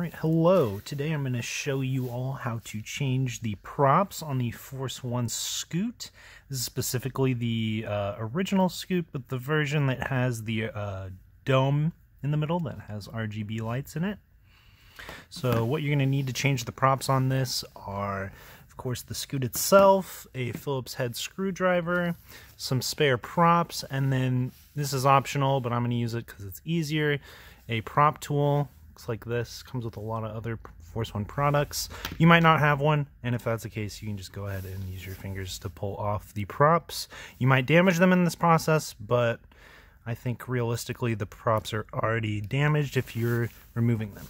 Alright, hello. Today I'm going to show you all how to change the props on the Force 1 Scoot. This is specifically the original Scoot, but the version that has the dome in the middle that has RGB lights in it. So what you're going to need to change the props on this are, of course, the Scoot itself, a Phillips head screwdriver, some spare props, and then, this is optional, but I'm going to use it because it's easier, a prop tool. Looks like this, comes with a lot of other Force 1 products. You might not have one, and if that's the case, you can just go ahead and use your fingers to pull off the props. You might damage them in this process, but I think realistically the props are already damaged if you're removing them.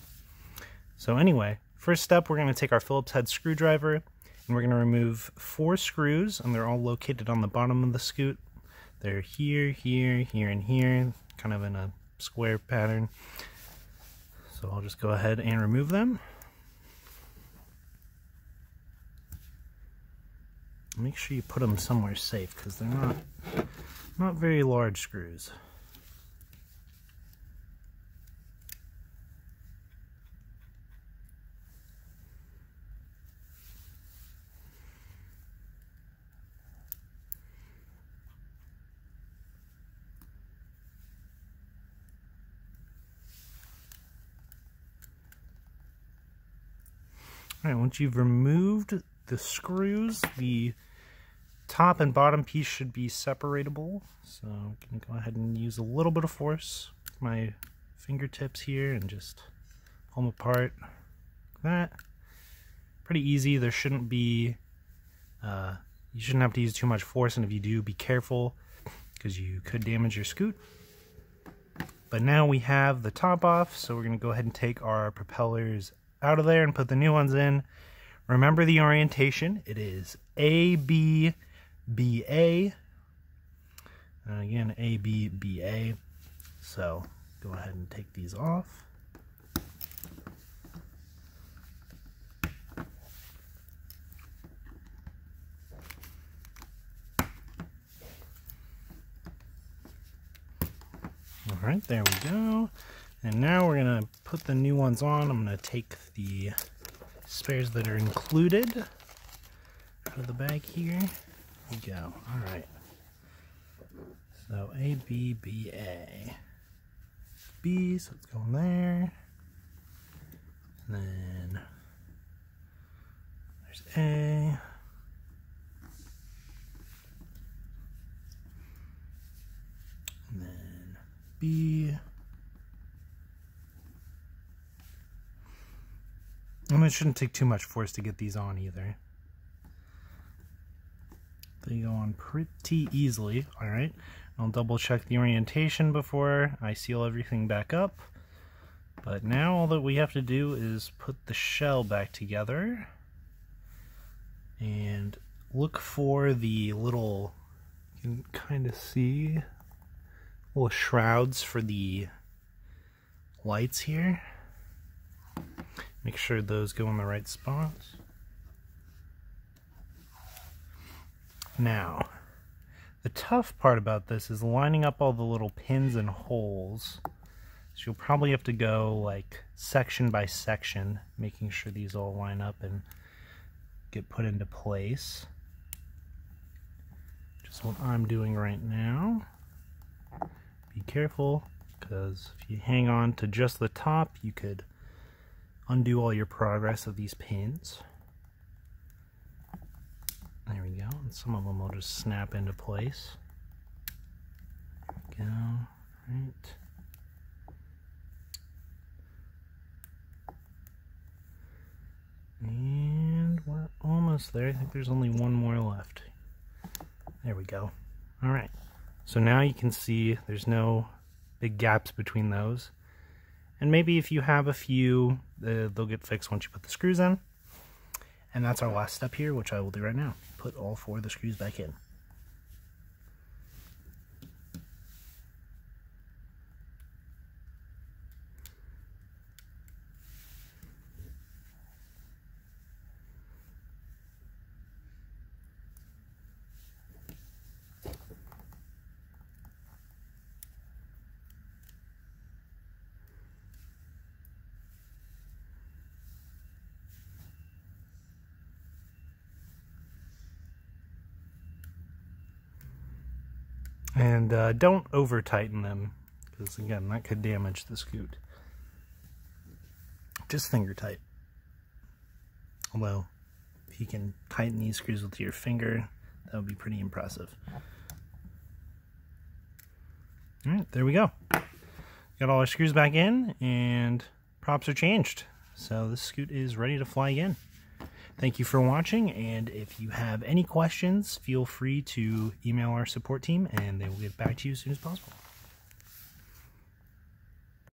So anyway, first step, we're going to take our Phillips head screwdriver, and we're going to remove 4 screws, and they're all located on the bottom of the Scoot. They're here, here, here, and here, kind of in a square pattern. So I'll just go ahead and remove them. Make sure you put them somewhere safe because they're not very large screws. Alright, once you've removed the screws, the top and bottom piece should be separatable. So I'm going to go ahead and use a little bit of force with my fingertips here and just pull them apart like that. Pretty easy. There shouldn't be, you shouldn't have to use too much force, and if you do, be careful because you could damage your Scoot. But now we have the top off, so we're going to go ahead and take our propellers out of there and put the new ones in. Remember the orientation. It is ABBA. Again, ABBA. So go ahead and take these off. Alright, there we go. And now we're going to put the new ones on. I'm going to take the spares that are included out of the bag here. There we go. Alright. So ABBA. B, so it's going there. And then there's A. And then B. And it shouldn't take too much force to get these on either. They go on pretty easily. Alright, I'll double check the orientation before I seal everything back up. But now all that we have to do is put the shell back together. And look for the little, you can kind of see, little shrouds for the lights here. Make sure those go in the right spots. Now, the tough part about this is lining up all the little pins and holes. So you'll probably have to go like section by section, making sure these all line up and get put into place. Just what I'm doing right now. Be careful, because if you hang on to just the top, you could undo all your progress of these pins. There we go. And some of them will just snap into place. There we go. Right. And we're almost there. I think there's only one more left. There we go. Alright. So now you can see there's no big gaps between those. And maybe if you have a few, they'll get fixed once you put the screws in. And that's our last step here, which I will do right now. Put all 4 of the screws back in. And don't over tighten them, because again, that could damage the scoot. Just finger tight. Although, if you can tighten these screws with your finger, that would be pretty impressive. Alright, there we go. Got all our screws back in, and props are changed. So this scoot is ready to fly again. Thank you for watching, and if you have any questions, feel free to email our support team, and they will get back to you as soon as possible.